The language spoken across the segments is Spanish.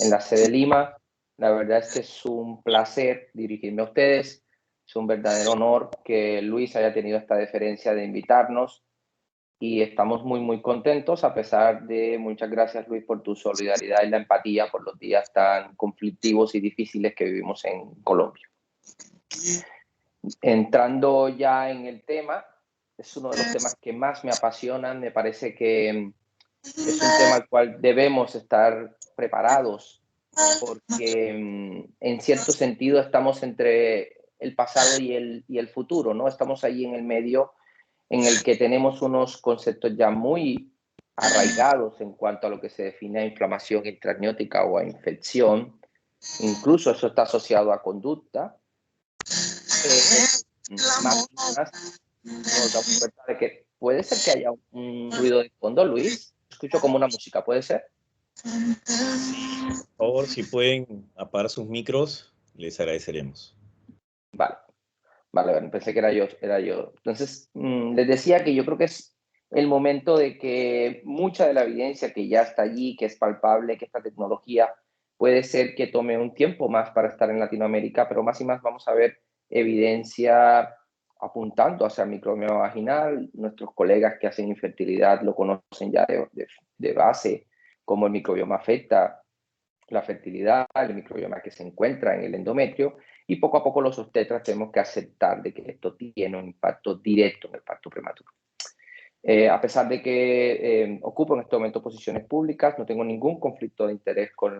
en la sede de Lima. La verdad es que es un placer dirigirme a ustedes. Es un verdadero honor que Luis haya tenido esta deferencia de invitarnos y estamos muy contentos, a pesar de, muchas gracias Luis por tu solidaridad y la empatía por los días tan conflictivos y difíciles que vivimos en Colombia. Entrando ya en el tema, es uno de los temas que más me apasionan. Me parece que es un tema al cual debemos estar preparados porque en cierto sentido estamos entre el pasado y el futuro, ¿no? Estamos ahí en el medio en el que tenemos unos conceptos ya muy arraigados en cuanto a lo que se define a inflamación intramniótica o a infección. Incluso eso está asociado a conducta. Más nos damos cuenta de que puede ser que haya un ruido de fondo, Luis. Escucho como una música, ¿puede ser? Por favor, si pueden apagar sus micros, les agradeceremos. Vale, pensé que era yo. Entonces, les decía que yo creo que es el momento de que mucha de la evidencia que ya está allí, que es palpable, que esta tecnología puede ser que tome un tiempo más para estar en Latinoamérica, pero más y más vamos a ver evidencia apuntando hacia el microbioma vaginal. Nuestros colegas que hacen infertilidad lo conocen ya de base, cómo el microbioma afecta la fertilidad, el microbioma que se encuentra en el endometrio, y poco a poco los obstetras tenemos que aceptar de que esto tiene un impacto directo en el parto prematuro. A pesar de que ocupo en este momento posiciones públicas, no tengo ningún conflicto de interés con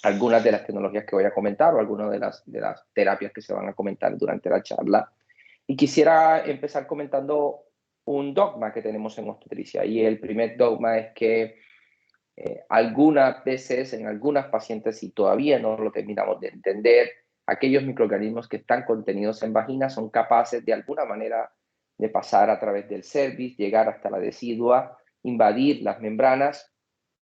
algunas de las tecnologías que voy a comentar o algunas de las terapias que se van a comentar durante la charla. Y quisiera empezar comentando un dogma que tenemos en obstetricia. Y el primer dogma es que algunas veces en algunas pacientes, y todavía no lo terminamos de entender, aquellos microorganismos que están contenidos en vagina son capaces de alguna manera de pasar a través del cervix, llegar hasta la decidua, invadir las membranas,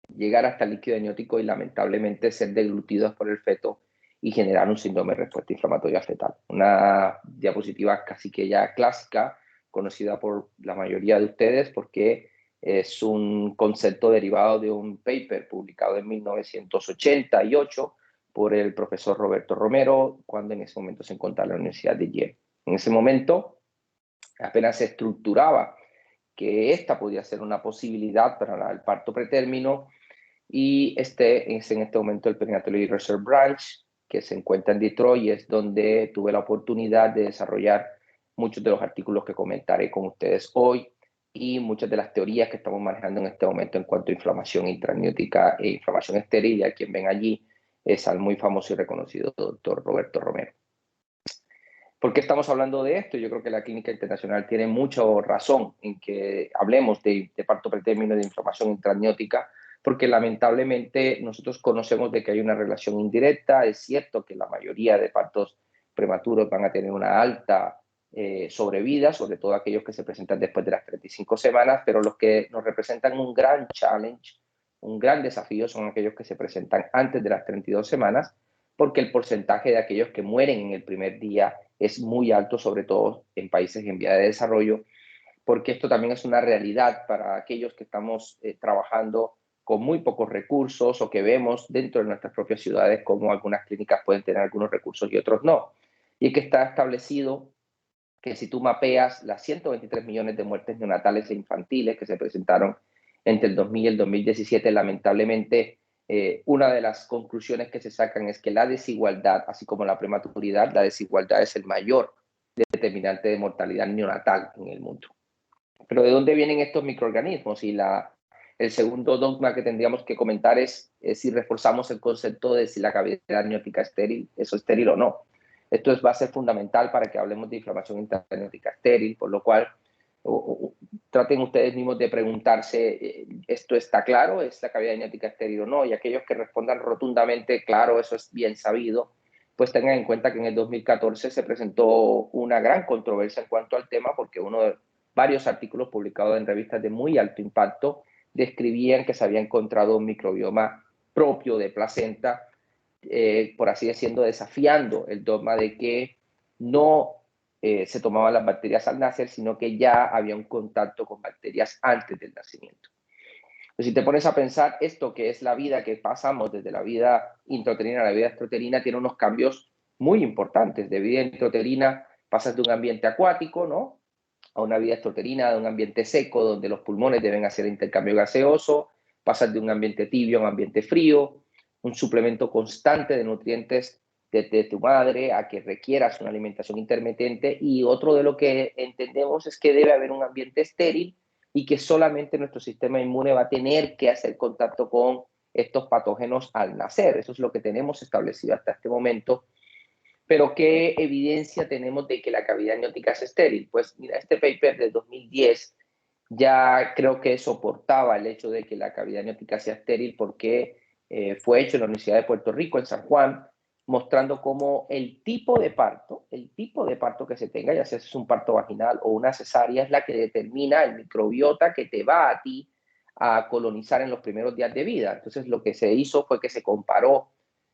llegar hasta el líquido amniótico y lamentablemente ser deglutidos por el feto y generar un síndrome de respuesta inflamatoria fetal. Una diapositiva casi que ya clásica, conocida por la mayoría de ustedes porque es un concepto derivado de un paper publicado en 1988 por el profesor Roberto Romero, cuando en ese momento se encontraba en la Universidad de Yale. En ese momento apenas se estructuraba que esta podía ser una posibilidad para el parto pretérmino, y este es en este momento el Perinatal Research Branch, que se encuentra en Detroit, y es donde tuve la oportunidad de desarrollar muchos de los artículos que comentaré con ustedes hoy y muchas de las teorías que estamos manejando en este momento en cuanto a inflamación intramniótica e inflamación estéril. Y a quien ven allí es al muy famoso y reconocido doctor Roberto Romero. ¿Por qué estamos hablando de esto? Yo creo que la clínica internacional tiene mucha razón en que hablemos de parto pretérmino y de inflamación intramniótica, porque lamentablemente nosotros conocemos de que hay una relación indirecta. Es cierto que la mayoría de partos prematuros van a tener una alta sobrevida, sobre todo aquellos que se presentan después de las 35 semanas, pero los que nos representan un gran challenge, un gran desafío, son aquellos que se presentan antes de las 32 semanas, porque el porcentaje de aquellos que mueren en el primer día es muy alto, sobre todo en países en vía de desarrollo, porque esto también es una realidad para aquellos que estamos trabajando con muy pocos recursos o que vemos dentro de nuestras propias ciudades como algunas clínicas pueden tener algunos recursos y otros no. Y es que está establecido que si tú mapeas las 123 millones de muertes neonatales e infantiles que se presentaron entre el 2000 y el 2017, lamentablemente, una de las conclusiones que se sacan es que la desigualdad, así como la prematuridad, la desigualdad es el mayor determinante de mortalidad neonatal en el mundo. Pero ¿de dónde vienen estos microorganismos? Y el segundo dogma que tendríamos que comentar es si reforzamos el concepto de si la cavidad amniótica estéril, eso es estéril o no. Esto va a ser fundamental para que hablemos de inflamación intramniótica estéril, por lo cual traten ustedes mismos de preguntarse, ¿esto está claro? ¿Es la cavidad amniótica estéril o no? Y aquellos que respondan rotundamente, claro, eso es bien sabido, pues tengan en cuenta que en el 2014 se presentó una gran controversia en cuanto al tema, porque varios artículos publicados en revistas de muy alto impacto describían que se había encontrado un microbioma propio de placenta, por así decirlo, desafiando el dogma de que no se tomaban las bacterias al nacer, sino que ya había un contacto con bacterias antes del nacimiento. Si te pones a pensar, esto que es la vida que pasamos desde la vida intrauterina a la vida extrauterina tiene unos cambios muy importantes. De vida intrauterina pasas de un ambiente acuático, ¿no?, a una vida extrauterina, de un ambiente seco, donde los pulmones deben hacer intercambio gaseoso, pasas de un ambiente tibio a un ambiente frío, un suplemento constante de nutrientes de tu madre a que requieras una alimentación intermitente, y otro de lo que entendemos es que debe haber un ambiente estéril y que solamente nuestro sistema inmune va a tener que hacer contacto con estos patógenos al nacer. Eso es lo que tenemos establecido hasta este momento. Pero ¿qué evidencia tenemos de que la cavidad amniótica es estéril? Pues mira, este paper de 2010 ya creo que soportaba el hecho de que la cavidad amniótica sea estéril, porque fue hecho en la Universidad de Puerto Rico, en San Juan, mostrando cómo el tipo de parto que se tenga, ya sea es un parto vaginal o una cesárea, es la que determina el microbiota que te va a ti a colonizar en los primeros días de vida. Entonces lo que se hizo fue que se comparó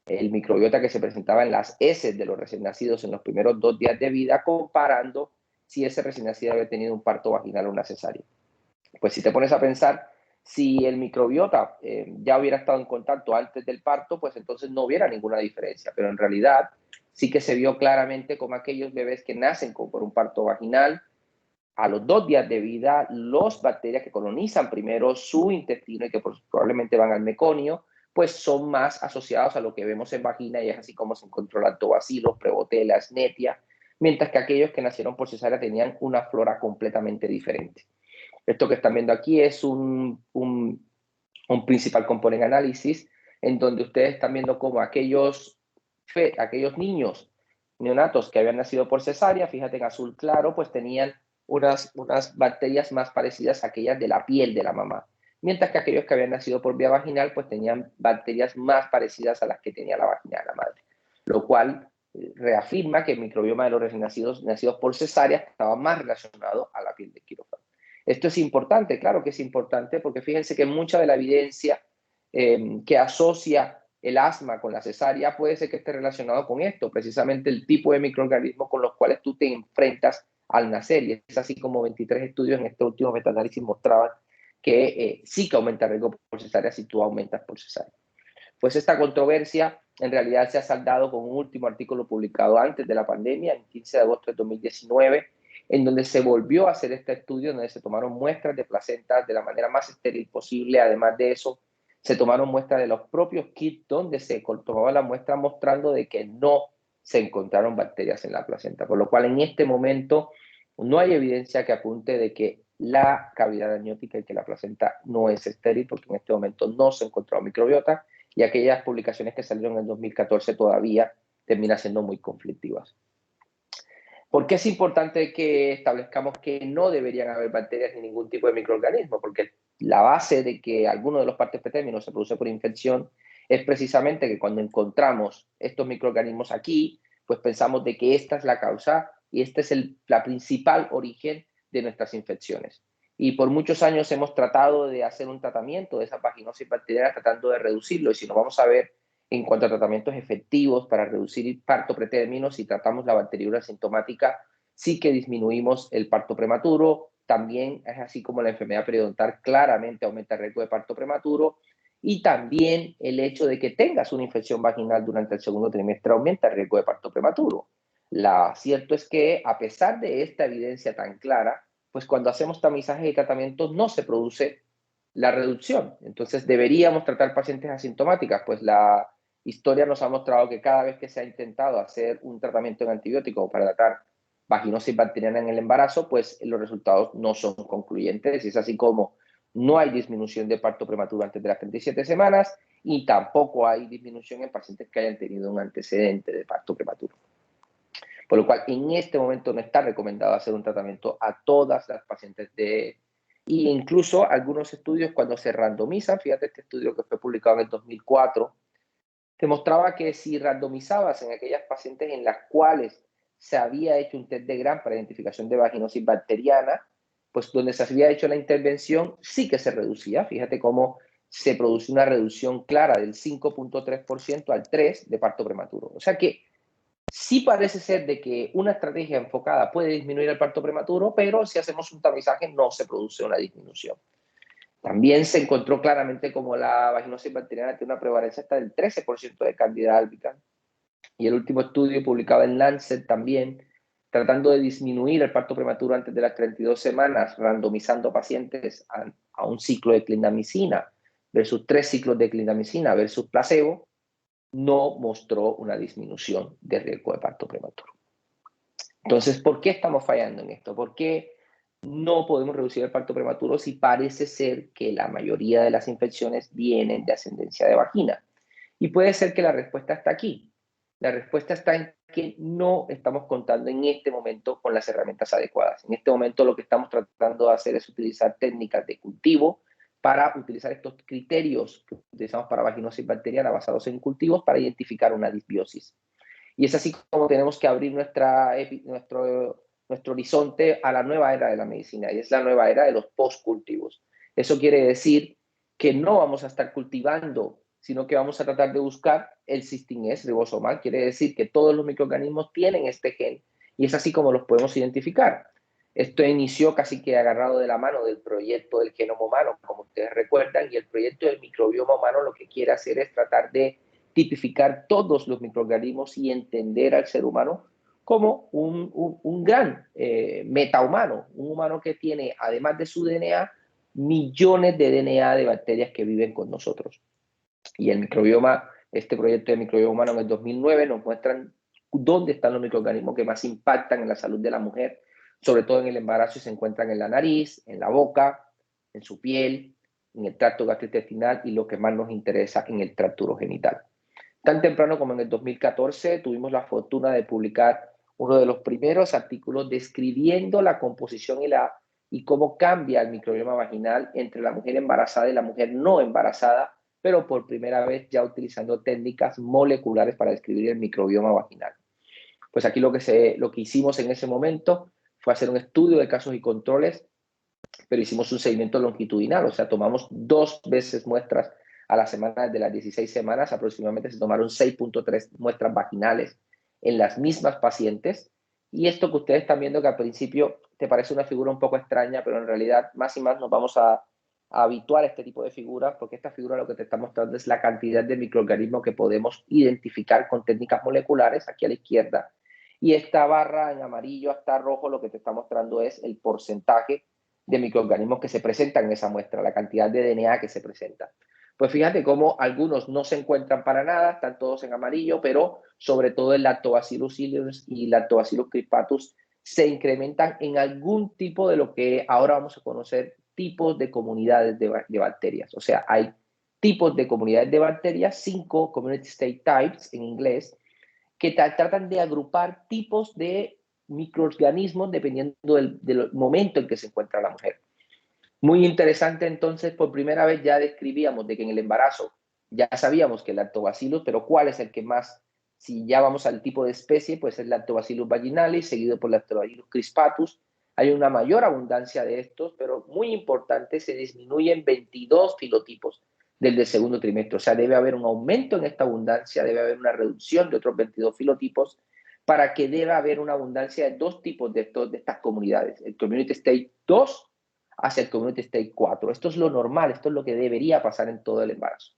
el microbiota que se presentaba en las heces de los recién nacidos en los primeros 2 días de vida, comparando si ese recién nacido había tenido un parto vaginal o una cesárea. Pues si te pones a pensar, si el microbiota ya hubiera estado en contacto antes del parto, pues entonces no hubiera ninguna diferencia. Pero en realidad sí que se vio claramente como aquellos bebés que nacen por un parto vaginal, a los 2 días de vida, las bacterias que colonizan primero su intestino y que probablemente van al meconio, pues son más asociados a lo que vemos en vagina, y es así como se encontró lactobacilos, prebotella, Escherichia, mientras que aquellos que nacieron por cesárea tenían una flora completamente diferente. Esto que están viendo aquí es un principal component análisis, en donde ustedes están viendo cómo aquellos niños neonatos que habían nacido por cesárea, fíjate en azul claro, pues tenían unas bacterias más parecidas a aquellas de la piel de la mamá, mientras que aquellos que habían nacido por vía vaginal pues tenían bacterias más parecidas a las que tenía la vagina de la madre, lo cual reafirma que el microbioma de los recién nacidos por cesárea estaba más relacionado a la piel del quirófano. Esto es importante, claro que es importante, porque fíjense que mucha de la evidencia que asocia el asma con la cesárea puede ser que esté relacionado con esto, precisamente el tipo de microorganismos con los cuales tú te enfrentas al nacer. Y es así como 23 estudios en este último metaanálisis mostraban que sí que aumenta el riesgo por cesárea si tú aumentas por cesárea. Pues esta controversia en realidad se ha saldado con un último artículo publicado antes de la pandemia, el 15 de agosto de 2019, en donde se volvió a hacer este estudio, donde se tomaron muestras de placentas de la manera más estéril posible. Además de eso, se tomaron muestras de los propios kits donde se tomaba la muestra, mostrando de que no se encontraron bacterias en la placenta, por lo cual en este momento no hay evidencia que apunte de que la cavidad amniótica y que la placenta no es estéril, porque en este momento no se encontró microbiota, y aquellas publicaciones que salieron en el 2014 todavía terminan siendo muy conflictivas. ¿Por qué es importante que establezcamos que no deberían haber bacterias ni ningún tipo de microorganismo? Porque la base de que alguno de los partos pretérminos se produce por infección es precisamente que cuando encontramos estos microorganismos aquí, pues pensamos de que esta es la causa y este es la principal origen de nuestras infecciones. Y por muchos años hemos tratado de hacer un tratamiento de esa vaginosis bacteriana, tratando de reducirlo. Y si nos vamos a ver en cuanto a tratamientos efectivos para reducir el parto pretérmino, si tratamos la bacteriuria asintomática, sí que disminuimos el parto prematuro. También es así como la enfermedad periodontal claramente aumenta el riesgo de parto prematuro. Y también el hecho de que tengas una infección vaginal durante el segundo trimestre aumenta el riesgo de parto prematuro. Cierto es que, a pesar de esta evidencia tan clara, pues cuando hacemos tamizajes y tratamientos no se produce la reducción. Entonces, ¿deberíamos tratar pacientes asintomáticas? Pues la historia nos ha mostrado que cada vez que se ha intentado hacer un tratamiento en antibiótico para tratar vaginosis bacteriana en el embarazo, pues los resultados no son concluyentes. Es así como no hay disminución de parto prematuro antes de las 37 semanas, y tampoco hay disminución en pacientes que hayan tenido un antecedente de parto prematuro. Por lo cual, en este momento no está recomendado hacer un tratamiento a todas las pacientes y incluso algunos estudios, cuando se randomizan, fíjate este estudio que fue publicado en el 2004, te mostraba que si randomizabas en aquellas pacientes en las cuales se había hecho un test de Gram para identificación de vaginosis bacteriana, pues donde se había hecho la intervención, sí que se reducía. Fíjate cómo se produce una reducción clara del 5.3% al 3% de parto prematuro. O sea que sí parece ser de que una estrategia enfocada puede disminuir el parto prematuro, pero si hacemos un tamizaje no se produce una disminución. También se encontró claramente como la vaginosis bacteriana tiene una prevalencia hasta del 13% de Candida albicans. Y el último estudio publicado en Lancet también, tratando de disminuir el parto prematuro antes de las 32 semanas, randomizando pacientes a un ciclo de clindamicina versus 3 ciclos de clindamicina versus placebo, no mostró una disminución de riesgo de parto prematuro. Entonces, ¿por qué estamos fallando en esto? ¿Por qué no podemos reducir el parto prematuro si parece ser que la mayoría de las infecciones vienen de ascendencia de vagina? Y puede ser que la respuesta está aquí. La respuesta está en que no estamos contando en este momento con las herramientas adecuadas. En este momento lo que estamos tratando de hacer es utilizar técnicas de cultivo para utilizar estos criterios que utilizamos para vaginosis bacteriana basados en cultivos para identificar una disbiosis. Y es así como tenemos que abrir nuestro horizonte a la nueva era de la medicina, y es la nueva era de los postcultivos. Eso quiere decir que no vamos a estar cultivando, sino que vamos a tratar de buscar el Cysteine S ribosomal. Quiere decir que todos los microorganismos tienen este gen, y es así como los podemos identificar. Esto inició casi que agarrado de la mano del proyecto del genoma humano, como ustedes recuerdan, y el proyecto del microbioma humano lo que quiere hacer es tratar de tipificar todos los microorganismos y entender al ser humano como un gran metahumano, un humano que tiene, además de su DNA, millones de DNA de bacterias que viven con nosotros. Y el microbioma, este proyecto de microbioma humano en el 2009 nos muestran dónde están los microorganismos que más impactan en la salud de la mujer, sobre todo en el embarazo, y se encuentran en la nariz, en la boca, en su piel, en el tracto gastrointestinal y lo que más nos interesa, en el tracto urogenital. Tan temprano como en el 2014 tuvimos la fortuna de publicar uno de los primeros artículos describiendo la composición y cómo cambia el microbioma vaginal entre la mujer embarazada y la mujer no embarazada, pero por primera vez ya utilizando técnicas moleculares para describir el microbioma vaginal. Pues aquí lo que hicimos en ese momento fue hacer un estudio de casos y controles, pero hicimos un seguimiento longitudinal, o sea, tomamos 2 veces muestras a la semana. De las 16 semanas, aproximadamente se tomaron 6.3 muestras vaginales en las mismas pacientes. Y esto que ustedes están viendo, que al principio te parece una figura un poco extraña, pero en realidad más y más nos vamos a habituar a este tipo de figuras, porque esta figura lo que te está mostrando es la cantidad de microorganismos que podemos identificar con técnicas moleculares, aquí a la izquierda. Y esta barra en amarillo hasta rojo lo que te está mostrando es el porcentaje de microorganismos que se presentan en esa muestra, la cantidad de DNA que se presenta. Pues fíjate cómo algunos no se encuentran para nada, están todos en amarillo, pero sobre todo el Lactobacillus cereus y Lactobacillus crispatus se incrementan en algún tipo de lo que ahora vamos a conocer tipos de comunidades de bacterias. O sea, hay tipos de comunidades de bacterias, 5 community state types en inglés, que tratan de agrupar tipos de microorganismos dependiendo del momento en que se encuentra la mujer. Muy interesante, entonces, por primera vez ya describíamos de que en el embarazo ya sabíamos que el lactobacillus, pero ¿cuál es el que más? Si ya vamos al tipo de especie, pues el lactobacillus vaginalis, seguido por lactobacillus crispatus. Hay una mayor abundancia de estos, pero muy importante, se disminuyen 22 filotipos desde el segundo trimestre. O sea, debe haber un aumento en esta abundancia, debe haber una reducción de otros 22 filotipos para que deba haber una abundancia de 2 tipos de estas comunidades. El Community State 2 hacia el Community State 4. Esto es lo normal, esto es lo que debería pasar en todo el embarazo.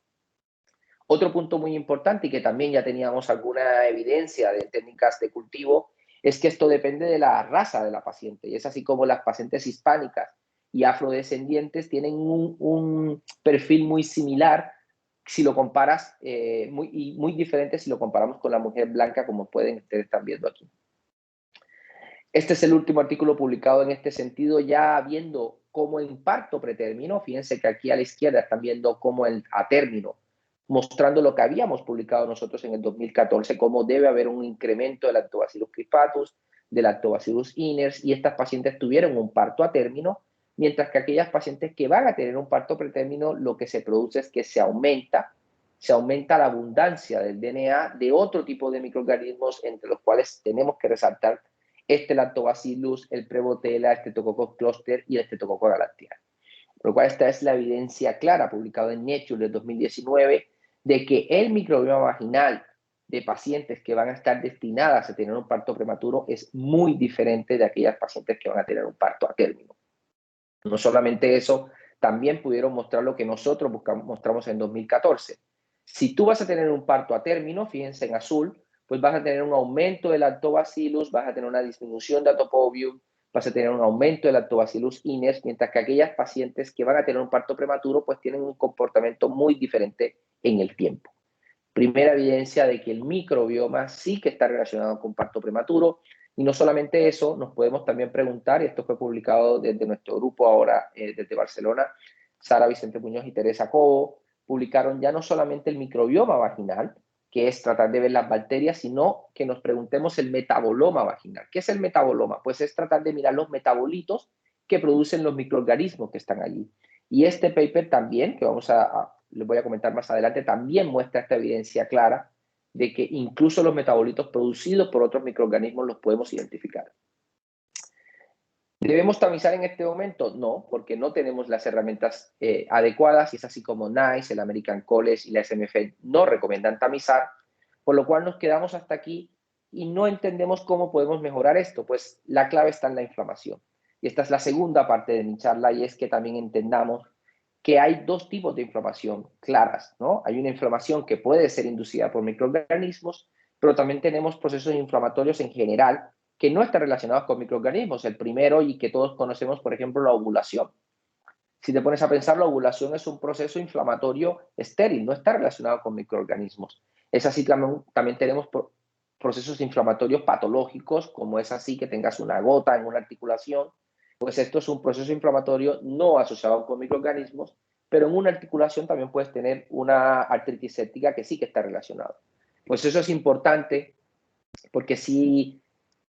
Otro punto muy importante y que también ya teníamos alguna evidencia de técnicas de cultivo es que esto depende de la raza de la paciente, y es así como las pacientes hispánicas y afrodescendientes tienen un perfil muy similar si lo comparas, muy diferente si lo comparamos con la mujer blanca, como pueden ustedes estar viendo aquí. Este es el último artículo publicado en este sentido, ya viendo cómo en parto pretérmino, fíjense que aquí a la izquierda están viendo cómo a término, mostrando lo que habíamos publicado nosotros en el 2014, cómo debe haber un incremento del Lactobacillus crispatus, del Lactobacillus inners, y estas pacientes tuvieron un parto a término, mientras que aquellas pacientes que van a tener un parto pretérmino, lo que se produce es que se aumenta la abundancia del DNA de otro tipo de microorganismos, entre los cuales tenemos que resaltar este Lactobacillus, el Prevotella, el Streptococcus cluster y el Streptococcus galanteae. Por lo cual esta es la evidencia clara, publicada en Nature del 2019, de que el microbioma vaginal de pacientes que van a estar destinadas a tener un parto prematuro es muy diferente de aquellas pacientes que van a tener un parto a término. No solamente eso, también pudieron mostrar lo que nosotros mostramos en 2014. Si tú vas a tener un parto a término, fíjense en azul, pues vas a tener un aumento del lactobacillus, vas a tener una disminución de atopobium, vas a tener un aumento del lactobacillus iners, mientras que aquellas pacientes que van a tener un parto prematuro, pues tienen un comportamiento muy diferente en el tiempo. Primera evidencia de que el microbioma sí que está relacionado con parto prematuro. Y no solamente eso, nos podemos también preguntar, y esto fue publicado desde nuestro grupo ahora, desde Barcelona, Sara Vicente Muñoz y Teresa Cobo, publicaron ya no solamente el microbioma vaginal, que es tratar de ver las bacterias, sino que nos preguntemos el metaboloma vaginal. ¿Qué es el metaboloma? Pues es tratar de mirar los metabolitos que producen los microorganismos que están allí. Y este paper también, que les voy a comentar más adelante, también muestra esta evidencia clara de que incluso los metabolitos producidos por otros microorganismos los podemos identificar. ¿Debemos tamizar en este momento? No, porque no tenemos las herramientas adecuadas, y es así como NICE, el American College y la SMF no recomiendan tamizar, por lo cual nos quedamos hasta aquí y no entendemos cómo podemos mejorar esto. Pues la clave está en la inflamación. Y esta es la segunda parte de mi charla, y es que también entendamos que hay dos tipos de inflamación claras, ¿no? Hay una inflamación que puede ser inducida por microorganismos, pero también tenemos procesos inflamatorios en general que no están relacionados con microorganismos. El primero, y que todos conocemos, por ejemplo, la ovulación. Si te pones a pensar, la ovulación es un proceso inflamatorio estéril, no está relacionado con microorganismos. Es así, también tenemos procesos inflamatorios patológicos, como es así que tengas una gota en una articulación, pues esto es un proceso inflamatorio no asociado con microorganismos, pero en una articulación también puedes tener una artritis séptica que sí que está relacionado. Pues eso es importante, porque si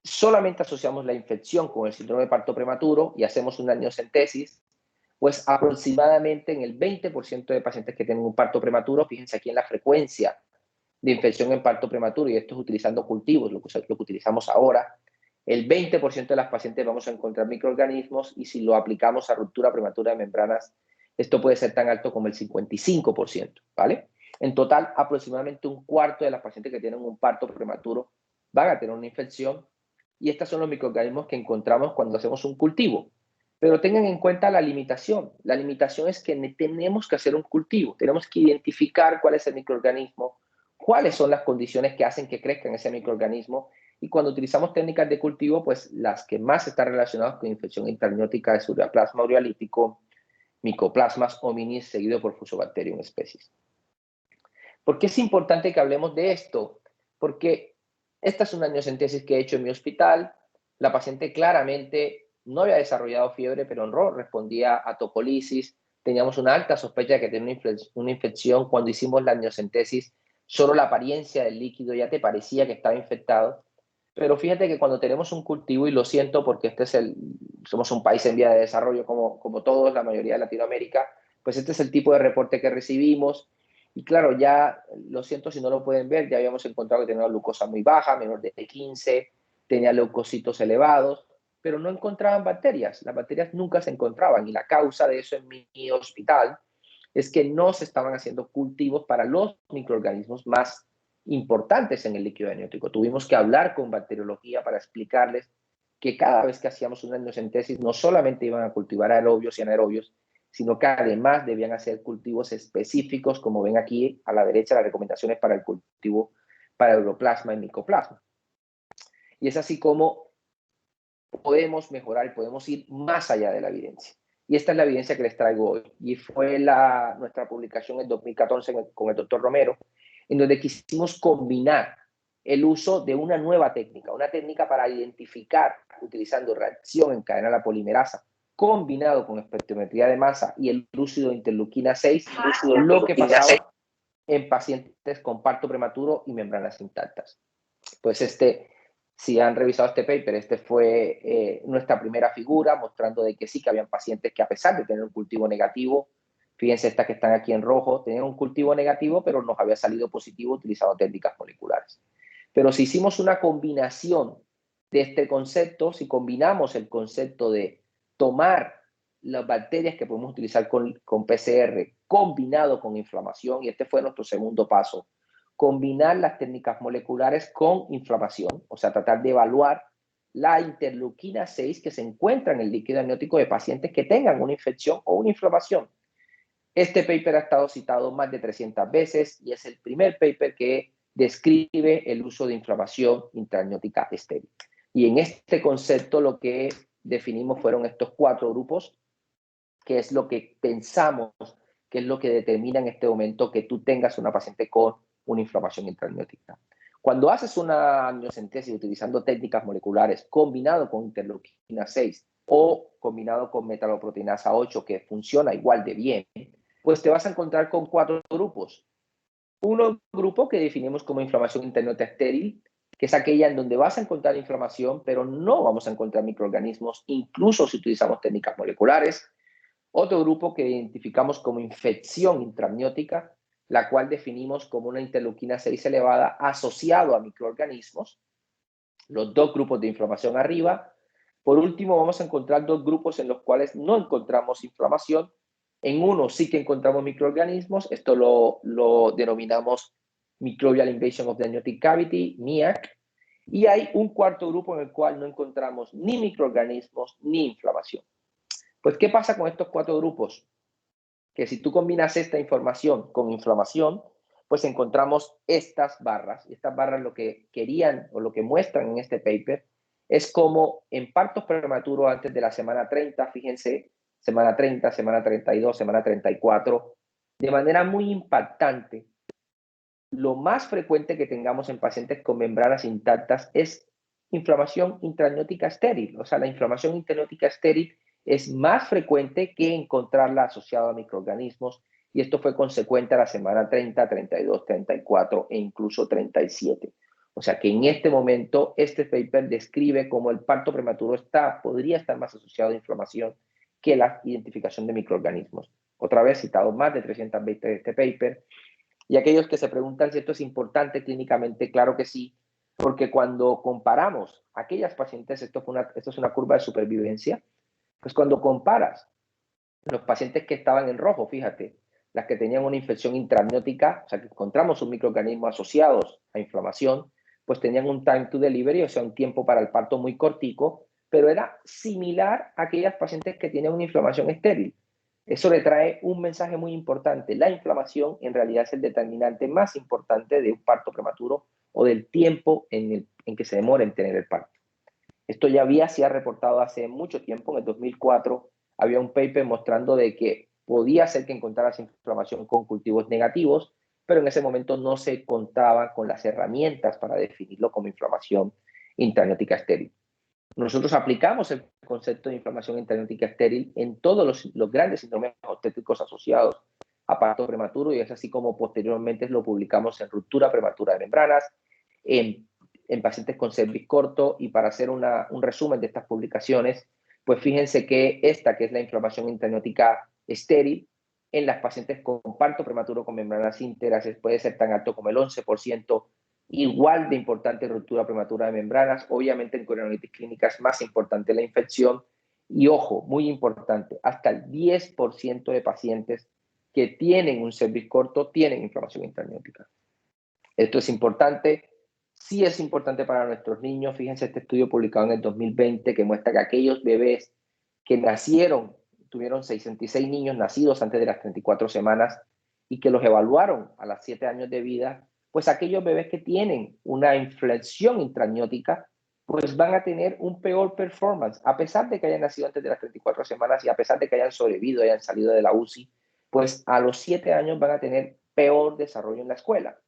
solamente asociamos la infección con el síndrome de parto prematuro y hacemos una amniocentesis, pues aproximadamente en el 20% de pacientes que tienen un parto prematuro, fíjense aquí en la frecuencia de infección en parto prematuro, y esto es utilizando cultivos, lo que utilizamos ahora, el 20% de las pacientes vamos a encontrar microorganismos, y si lo aplicamos a ruptura prematura de membranas, esto puede ser tan alto como el 55%, ¿vale? En total, aproximadamente un cuarto de las pacientes que tienen un parto prematuro van a tener una infección, y estos son los microorganismos que encontramos cuando hacemos un cultivo. Pero tengan en cuenta la limitación. La limitación es que tenemos que hacer un cultivo, tenemos que identificar cuál es el microorganismo, cuáles son las condiciones que hacen que crezca ese microorganismo, y cuando utilizamos técnicas de cultivo, pues las que más están relacionadas con infección intramniótica es ureaplasma ureolítico, micoplasmas hominis, seguido por Fusobacterium species. ¿Por qué es importante que hablemos de esto? Porque esta es una amniocentesis que he hecho en mi hospital. La paciente claramente no había desarrollado fiebre, pero no respondía a tocolisis. Teníamos una alta sospecha de que tenía una infección. Cuando hicimos la amniocentesis, solo la apariencia del líquido ya te parecía que estaba infectado. Pero fíjate que cuando tenemos un cultivo, y lo siento porque somos un país en vía de desarrollo como todos, la mayoría de Latinoamérica, pues este es el tipo de reporte que recibimos. Y claro, ya lo siento si no lo pueden ver, ya habíamos encontrado que tenía una glucosa muy baja, menor de 15, tenía leucocitos elevados, pero no encontraban bacterias. Las bacterias nunca se encontraban, y la causa de eso en mi hospital es que no se estaban haciendo cultivos para los microorganismos más importantes en el líquido amniótico. Tuvimos que hablar con bacteriología para explicarles que cada vez que hacíamos una amniocentesis no solamente iban a cultivar aerobios y anaerobios, sino que además debían hacer cultivos específicos, como ven aquí a la derecha, las recomendaciones para el cultivo para uroplasma y micoplasma. Y es así como podemos mejorar y podemos ir más allá de la evidencia. Y esta es la evidencia que les traigo hoy. Y fue nuestra publicación en 2014 con el doctor Romero, en donde quisimos combinar el uso de una nueva técnica, una técnica para identificar, utilizando reacción en cadena de la polimerasa, combinado con espectrometría de masa y el lúcido de interleuquina 6, lo que pasaba en pacientes con parto prematuro y membranas intactas. Pues si han revisado este paper, fue nuestra primera figura, mostrando de que sí que habían pacientes que, a pesar de tener un cultivo negativo, fíjense estas que están aquí en rojo, tenían un cultivo negativo, pero nos había salido positivo utilizando técnicas moleculares. Pero si hicimos una combinación de este concepto, si combinamos el concepto de tomar las bacterias que podemos utilizar con PCR combinado con inflamación, y este fue nuestro segundo paso, combinar las técnicas moleculares con inflamación, o sea, tratar de evaluar la interleuquina 6 que se encuentra en el líquido amniótico de pacientes que tengan una infección o una inflamación. Este paper ha estado citado más de 300 veces y es el primer paper que describe el uso de inflamación intraamniótica estéril. Y en este concepto lo que definimos fueron estos 4 grupos, que es lo que pensamos, que es lo que determina en este momento que tú tengas una paciente con una inflamación intraamniótica. Cuando haces una amniocentesis utilizando técnicas moleculares combinado con interleuquina 6 o combinado con metaloproteinasa 8, que funciona igual de bien, pues te vas a encontrar con 4 grupos. Un grupo que definimos como inflamación intraamniótica estéril, que es aquella en donde vas a encontrar inflamación, pero no vamos a encontrar microorganismos, incluso si utilizamos técnicas moleculares. Otro grupo que identificamos como infección intraamniótica, la cual definimos como una interleuquina 6 elevada asociado a microorganismos. Los 2 grupos de inflamación arriba. Por último, vamos a encontrar 2 grupos en los cuales no encontramos inflamación. En uno sí que encontramos microorganismos. Esto lo denominamos Microbial Invasion of the Amniotic Cavity, MIAC. Y hay un cuarto grupo en el cual no encontramos ni microorganismos ni inflamación. Pues, ¿qué pasa con estos 4 grupos? Que si tú combinas esta información con inflamación, pues encontramos estas barras. Y estas barras lo que querían o lo que muestran en este paper es como en partos prematuros antes de la semana 30, fíjense, semana 30, semana 32, semana 34, de manera muy impactante, lo más frecuente que tengamos en pacientes con membranas intactas es inflamación intraamniótica estéril. O sea, la inflamación intraamniótica estéril es más frecuente que encontrarla asociada a microorganismos, y esto fue consecuente a la semana 30, 32, 34 e incluso 37. O sea que en este momento este paper describe cómo el parto prematuro podría estar más asociado a inflamación que la identificación de microorganismos. Otra vez citado más de 320 de este paper. Y aquellos que se preguntan si esto es importante clínicamente, claro que sí, porque cuando comparamos aquellas pacientes, esto es una curva de supervivencia, pues cuando comparas los pacientes que estaban en rojo, fíjate, las que tenían una infección intraamniótica, o sea, que encontramos un microorganismo asociados a inflamación, pues tenían un time to delivery, o sea, un tiempo para el parto muy cortico, pero era similar a aquellas pacientes que tienen una inflamación estéril. Eso le trae un mensaje muy importante. La inflamación en realidad es el determinante más importante de un parto prematuro o del tiempo en que se demora en tener el parto. Esto ya se ha reportado hace mucho tiempo. En el 2004 había un paper mostrando de que podía ser que encontraras inflamación con cultivos negativos, pero en ese momento no se contaba con las herramientas para definirlo como inflamación intraamniótica estéril. Nosotros aplicamos el concepto de inflamación intraamniótica estéril en todos los grandes síndromes obstétricos asociados a parto prematuro, y es así como posteriormente lo publicamos en ruptura prematura de membranas, en pacientes con cervix corto. Y para hacer un resumen de estas publicaciones, pues fíjense que esta, que es la inflamación intraamniótica estéril, en las pacientes con parto prematuro con membranas íntegras puede ser tan alto como el 11%, igual de importante ruptura prematura de membranas. Obviamente en corionitis clínica es más importante la infección, y ojo, muy importante, hasta el 10% de pacientes que tienen un cervix corto tienen inflamación intraamniótica. Esto es importante. Sí es importante para nuestros niños. Fíjense este estudio publicado en el 2020 que muestra que aquellos bebés que nacieron, tuvieron 66 niños nacidos antes de las 34 semanas y que los evaluaron a los 7 años de vida, pues aquellos bebés que tienen una inflexión intraamniótica, pues van a tener un peor performance, a pesar de que hayan nacido antes de las 34 semanas y a pesar de que hayan sobrevivido, hayan salido de la UCI, pues a los 7 años van a tener peor desarrollo en la escuela.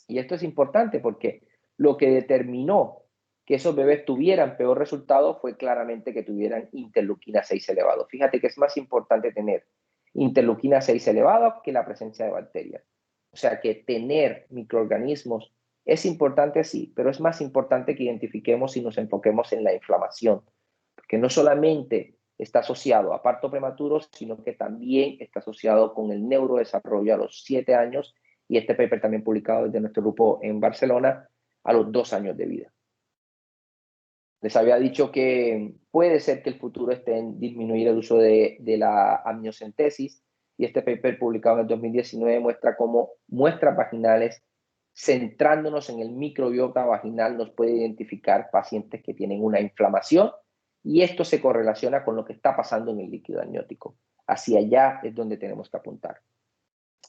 Y esto es importante porque lo que determinó que esos bebés tuvieran peor resultado fue claramente que tuvieran interleuquina 6 elevado. Fíjate que es más importante tener interleuquina 6 elevado que la presencia de bacterias. O sea que tener microorganismos es importante, sí, pero es más importante que identifiquemos y nos enfoquemos en la inflamación, porque no solamente está asociado a parto prematuro, sino que también está asociado con el neurodesarrollo a los 7 años, y este paper también publicado desde nuestro grupo en Barcelona, a los 2 años de vida. Les había dicho que puede ser que el futuro esté en disminuir el uso de la amniocentesis, y este paper publicado en el 2019 muestra cómo muestras vaginales centrándonos en el microbiota vaginal, nos puede identificar pacientes que tienen una inflamación y esto se correlaciona con lo que está pasando en el líquido amniótico. Hacia allá es donde tenemos que apuntar.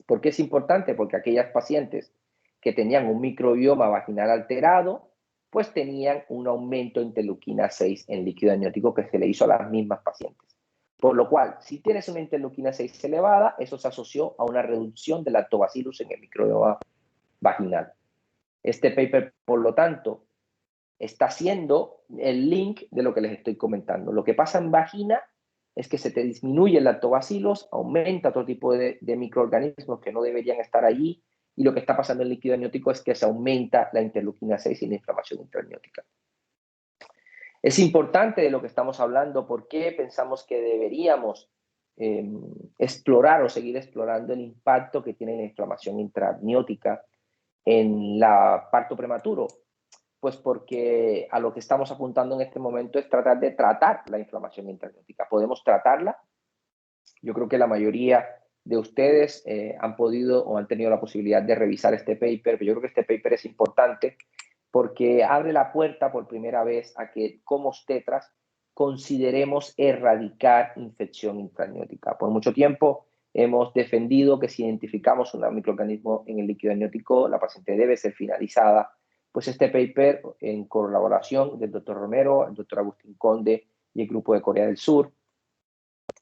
¿Por qué es importante? Porque aquellas pacientes que tenían un microbioma vaginal alterado, pues tenían un aumento de interleuquina 6 en líquido amniótico que se le hizo a las mismas pacientes. Por lo cual, si tienes una interleuquina 6 elevada, eso se asoció a una reducción del lactobacillus en el microbioma vaginal. Este paper, por lo tanto, está haciendo el link de lo que les estoy comentando. Lo que pasa en vagina es que se te disminuye el lactobacillus, aumenta otro tipo de microorganismos que no deberían estar allí, y lo que está pasando en el líquido amniótico es que se aumenta la interleuquina 6 y la inflamación intraamniótica. Es importante de lo que estamos hablando porque pensamos que deberíamos explorar o seguir explorando el impacto que tiene la inflamación intraamniótica en la parto prematuro. Pues porque a lo que estamos apuntando en este momento es tratar de tratar la inflamación intraamniótica. ¿Podemos tratarla? Yo creo que la mayoría de ustedes han podido o han tenido la posibilidad de revisar este paper, pero yo creo que este paper es importante porque abre la puerta por primera vez a que como obstetras consideremos erradicar infección intraamniótica. Por mucho tiempo hemos defendido que si identificamos un microorganismo en el líquido amniótico, la paciente debe ser finalizada. Pues este paper, en colaboración del doctor Romero, el doctor Agustín Conde y el grupo de Corea del Sur,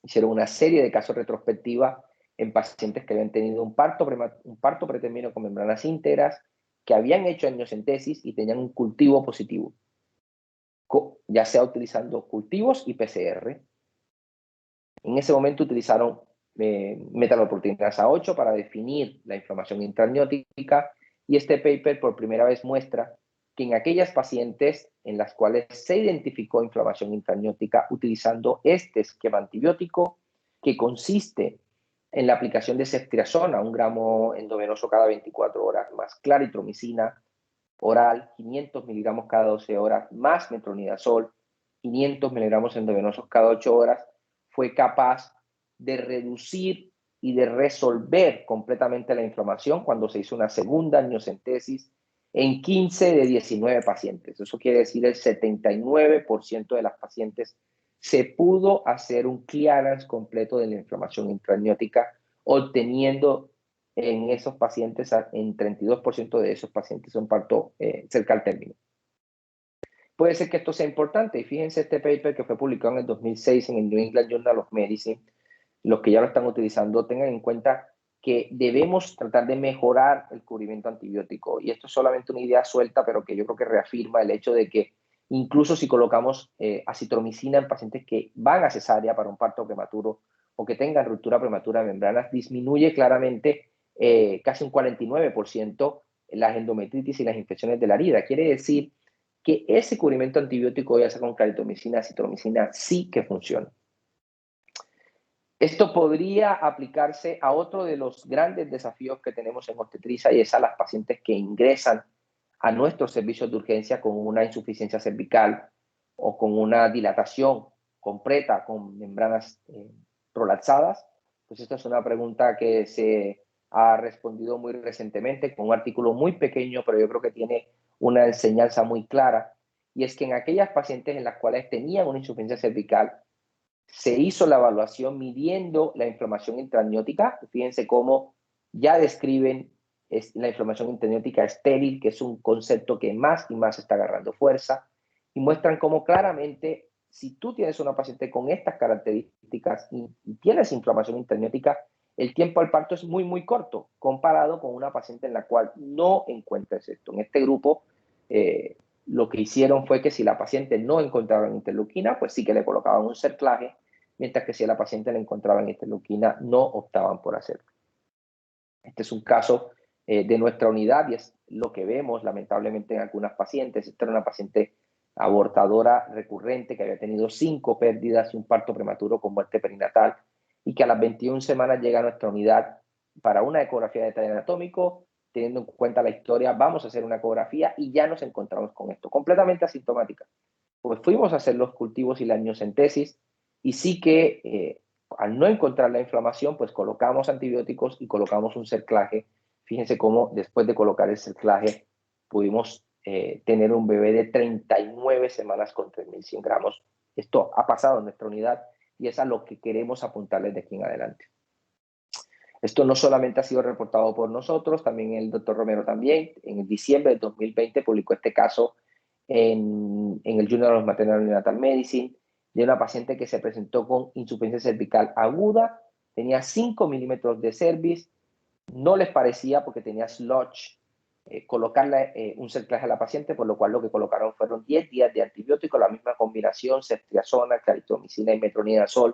hicieron una serie de casos retrospectiva en pacientes que habían tenido un parto pretermino con membranas íntegras, que habían hecho amniocentesis y tenían un cultivo positivo, ya sea utilizando cultivos y PCR. En ese momento utilizaron metaloproteinasa 8 para definir la inflamación intraamniótica, y este paper por primera vez muestra que en aquellas pacientes en las cuales se identificó inflamación intraamniótica utilizando este esquema antibiótico, que consiste en la aplicación de ceftriaxona, 1 gramo endovenoso cada 24 horas, más claritromicina oral, 500 miligramos cada 12 horas, más metronidazol, 500 miligramos endovenosos cada 8 horas, fue capaz de reducir y de resolver completamente la inflamación cuando se hizo una segunda amniocentesis en 15 de 19 pacientes. Eso quiere decir el 79% de las pacientes se pudo hacer un clearance completo de la inflamación intraamniótica, obteniendo en esos pacientes, en 32% de esos pacientes, un parto cerca al término. Puede ser que esto sea importante, y fíjense este paper que fue publicado en el 2006 en el New England Journal of Medicine. Los que ya lo están utilizando, tengan en cuenta que debemos tratar de mejorar el cubrimiento antibiótico, y esto es solamente una idea suelta, pero que yo creo que reafirma el hecho de que incluso si colocamos acitromicina en pacientes que van a cesárea para un parto prematuro o que tengan ruptura prematura de membranas, disminuye claramente casi un 49% las endometritis y las infecciones de la herida. Quiere decir que ese cubrimiento antibiótico, ya sea con claritromicina, acitromicina, sí que funciona. Esto podría aplicarse a otro de los grandes desafíos que tenemos en obstetricia, y es a las pacientes que ingresan a nuestros servicios de urgencia con una insuficiencia cervical o con una dilatación completa con membranas prolapsadas. Pues esta es una pregunta que se ha respondido muy recientemente con un artículo muy pequeño, pero yo creo que tiene una enseñanza muy clara, y es que en aquellas pacientes en las cuales tenían una insuficiencia cervical, se hizo la evaluación midiendo la inflamación intraamniótica. Fíjense cómo ya describen la inflamación intraamniótica estéril, que es un concepto que más y más está agarrando fuerza, y muestran cómo claramente, si tú tienes una paciente con estas características y tienes inflamación intraamniótica, el tiempo al parto es muy, muy corto, comparado con una paciente en la cual no encuentres esto. En este grupo, lo que hicieron fue que si la paciente no encontraba interleuquina, pues sí que le colocaban un cerclaje, mientras que si a la paciente le encontraban interleuquina, no optaban por hacerlo. Este es un caso de nuestra unidad, y es lo que vemos lamentablemente en algunas pacientes. Esta era una paciente abortadora recurrente que había tenido 5 pérdidas y un parto prematuro con muerte perinatal, y que a las 21 semanas llega a nuestra unidad para una ecografía de detalle anatómico. Teniendo en cuenta la historia, vamos a hacer una ecografía y ya nos encontramos con esto, completamente asintomática. Pues fuimos a hacer los cultivos y la amniocentesis, y sí que al no encontrar la inflamación, pues colocamos antibióticos y colocamos un cerclaje fíjense cómo después de colocar el cerclaje pudimos tener un bebé de 39 semanas con 3.100 gramos. Esto ha pasado en nuestra unidad y es a lo que queremos apuntarles de aquí en adelante. Esto no solamente ha sido reportado por nosotros, también el doctor Romero también. En diciembre de 2020 publicó este caso en el Journal of Maternal and Neonatal Medicine de una paciente que se presentó con insuficiencia cervical aguda, tenía 5 milímetros de cervix, no les parecía porque tenía sludge colocarle un cerclaje a la paciente, por lo cual lo que colocaron fueron 10 días de antibiótico, la misma combinación, ceftriaxona, claritromicina y metronidazol,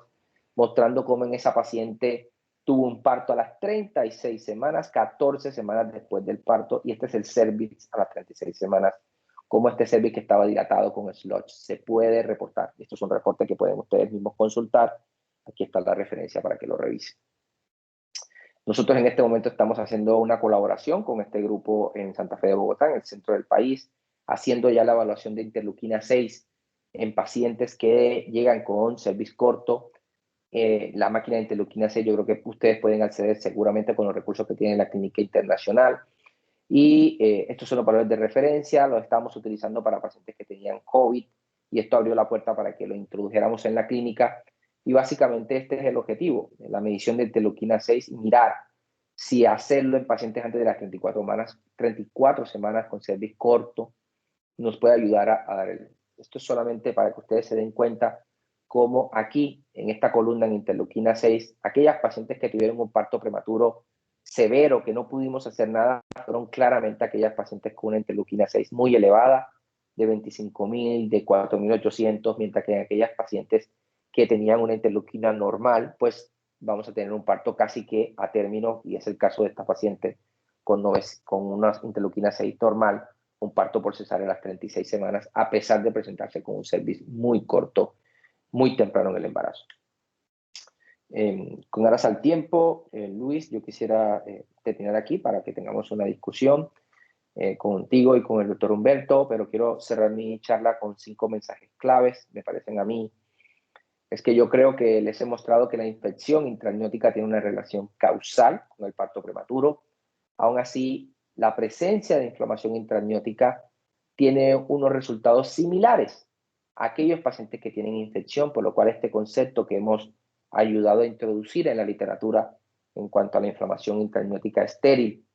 mostrando cómo en esa paciente tuvo un parto a las 36 semanas, 14 semanas después del parto, y este es el cervix a las 36 semanas, como este cervix que estaba dilatado con sludge. Se puede reportar. Estos son reportes que pueden ustedes mismos consultar. Aquí está la referencia para que lo revisen. Nosotros en este momento estamos haciendo una colaboración con este grupo en Santa Fe de Bogotá, en el centro del país, haciendo ya la evaluación de interleuquina 6 en pacientes que llegan con cervix corto. La máquina de interleuquina 6 yo creo que ustedes pueden acceder seguramente con los recursos que tiene la Clínica Internacional. Y estos son los valores de referencia, los estamos utilizando para pacientes que tenían COVID y esto abrió la puerta para que lo introdujéramos en la clínica. Y básicamente este es el objetivo, la medición de interleuquina 6 y mirar si hacerlo en pacientes antes de las 34 semanas con cervix corto nos puede ayudar a dar el... Esto es solamente para que ustedes se den cuenta cómo aquí, en esta columna en interleuquina 6, aquellas pacientes que tuvieron un parto prematuro severo, que no pudimos hacer nada, fueron claramente aquellas pacientes con una interleuquina 6 muy elevada, de 25.000, de 4.800, mientras que en aquellas pacientes que tenían una interleuquina normal, pues vamos a tener un parto casi que a término, y es el caso de esta paciente con una interleuquina 6 normal, un parto por cesárea a las 36 semanas, a pesar de presentarse con un cervix muy corto, muy temprano en el embarazo. Con aras al tiempo, Luis, yo quisiera terminar aquí para que tengamos una discusión contigo y con el doctor Humberto, pero quiero cerrar mi charla con 5 mensajes claves, me parecen a mí. Es que yo creo que les he mostrado que la infección intramniótica tiene una relación causal con el parto prematuro. Aún así, la presencia de inflamación intramniótica tiene unos resultados similares a aquellos pacientes que tienen infección, por lo cual este concepto que hemos ayudado a introducir en la literatura en cuanto a la inflamación intramniótica estéril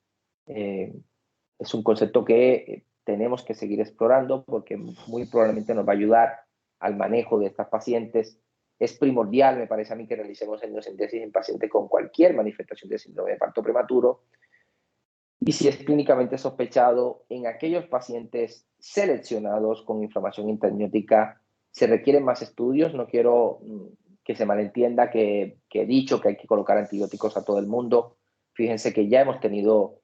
es un concepto que tenemos que seguir explorando porque muy probablemente nos va a ayudar al manejo de estas pacientes. Es primordial, me parece a mí, que realicemos endocentesis en pacientes con cualquier manifestación de síndrome de parto prematuro. Y si es clínicamente sospechado, en aquellos pacientes seleccionados con inflamación intramniótica, se requieren más estudios. No quiero que se malentienda que he dicho que hay que colocar antibióticos a todo el mundo. Fíjense que ya hemos tenido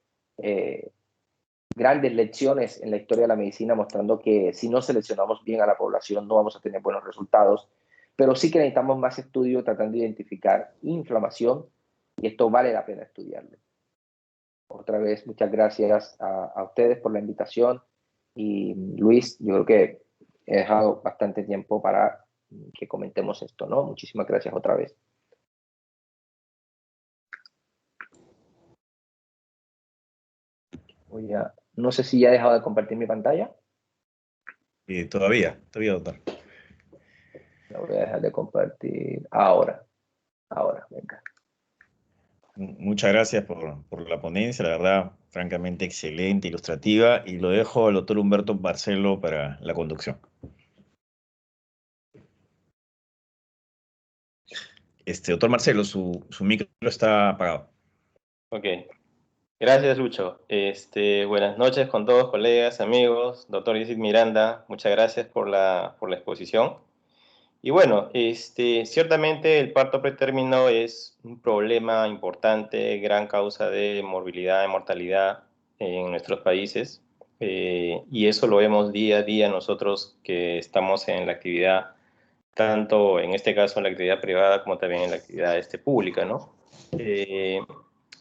grandes lecciones en la historia de la medicina mostrando que si no seleccionamos bien a la población no vamos a tener buenos resultados, pero sí que necesitamos más estudio tratando de identificar inflamación y esto vale la pena estudiarlo. Otra vez, muchas gracias a ustedes por la invitación y Luis, yo creo que he dejado bastante tiempo para que comentemos esto, ¿no? Muchísimas gracias otra vez. No sé si ya he dejado de compartir mi pantalla. Todavía, doctor. La voy a dejar de compartir ahora, venga. Muchas gracias por la ponencia, la verdad, francamente excelente, ilustrativa, y lo dejo al doctor Humberto Barcelo para la conducción. Doctor Marcelo, su micro está apagado. Ok. Gracias, Lucho. Buenas noches con todos, colegas, amigos. Doctor Isid Miranda, muchas gracias por la exposición. Y bueno, ciertamente el parto pretérmino es un problema importante, gran causa de morbilidad y mortalidad en nuestros países. Y eso lo vemos día a día nosotros que estamos en la actividad, tanto en este caso en la actividad privada como también en la actividad pública, ¿no?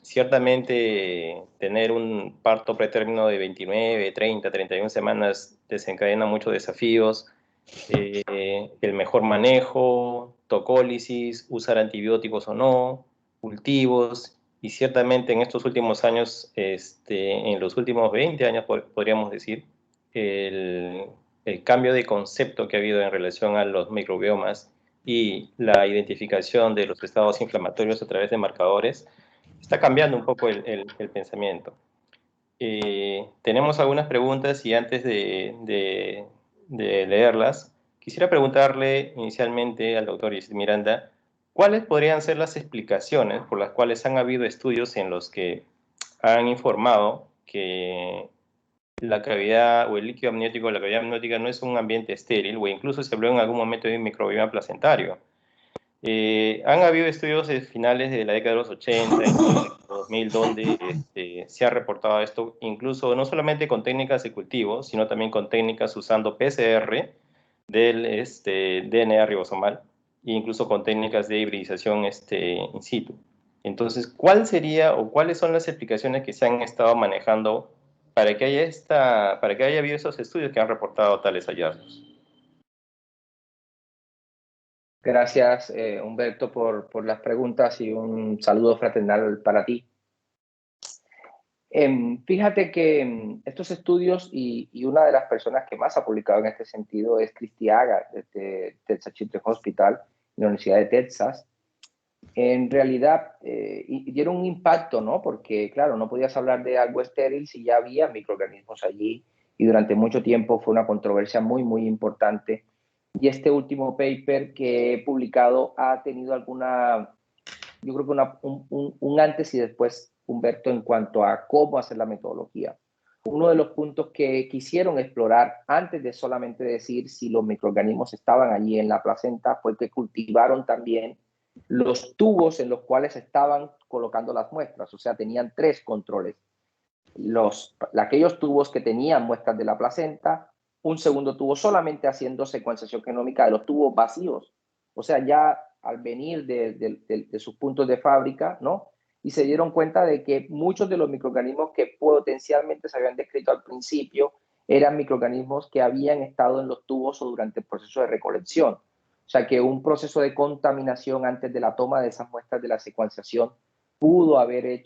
Ciertamente tener un parto pretérmino de 29, 30, 31 semanas desencadena muchos desafíos. El mejor manejo, tocólisis, usar antibióticos o no, cultivos y ciertamente en estos últimos años, en los últimos 20 años podríamos decir, el cambio de concepto que ha habido en relación a los microbiomas y la identificación de los estados inflamatorios a través de marcadores, está cambiando un poco el pensamiento. Tenemos algunas preguntas y antes de leerlas, quisiera preguntarle inicialmente al doctor Isid Miranda, ¿cuáles podrían ser las explicaciones por las cuales han habido estudios en los que han informado que la cavidad o el líquido amniótico, la cavidad amniótica no es un ambiente estéril, o incluso se habló en algún momento de un microbioma placentario? Han habido estudios de finales de la década de los 80 y 2000 donde se ha reportado esto, incluso no solamente con técnicas de cultivo, sino también con técnicas usando PCR del DNA ribosomal, e incluso con técnicas de hibridización in situ. Entonces, ¿cuál sería o cuáles son las explicaciones que se han estado manejando para que haya habido esos estudios que han reportado tales hallazgos? Gracias, Humberto, por las preguntas y un saludo fraternal para ti. Fíjate que estos estudios y una de las personas que más ha publicado en este sentido es Christy Aga, de Texas Children's Hospital, de la Universidad de Texas. En realidad, dieron un impacto, ¿no? Porque, claro, no podías hablar de algo estéril si ya había microorganismos allí, y durante mucho tiempo fue una controversia muy, muy importante. Y este último paper que he publicado ha tenido yo creo que un antes y después, Humberto, en cuanto a cómo hacer la metodología. Uno de los puntos que quisieron explorar antes de solamente decir si los microorganismos estaban allí en la placenta fue que cultivaron también los tubos en los cuales estaban colocando las muestras. O sea, tenían 3 controles. Aquellos tubos que tenían muestras de la placenta, un segundo tubo solamente haciendo secuenciación genómica de los tubos vacíos. O sea, ya al venir de sus puntos de fábrica, ¿no? Y se dieron cuenta de que muchos de los microorganismos que potencialmente se habían descrito al principio eran microorganismos que habían estado en los tubos o durante el proceso de recolección. O sea, que un proceso de contaminación antes de la toma de esas muestras de la secuenciación pudo haber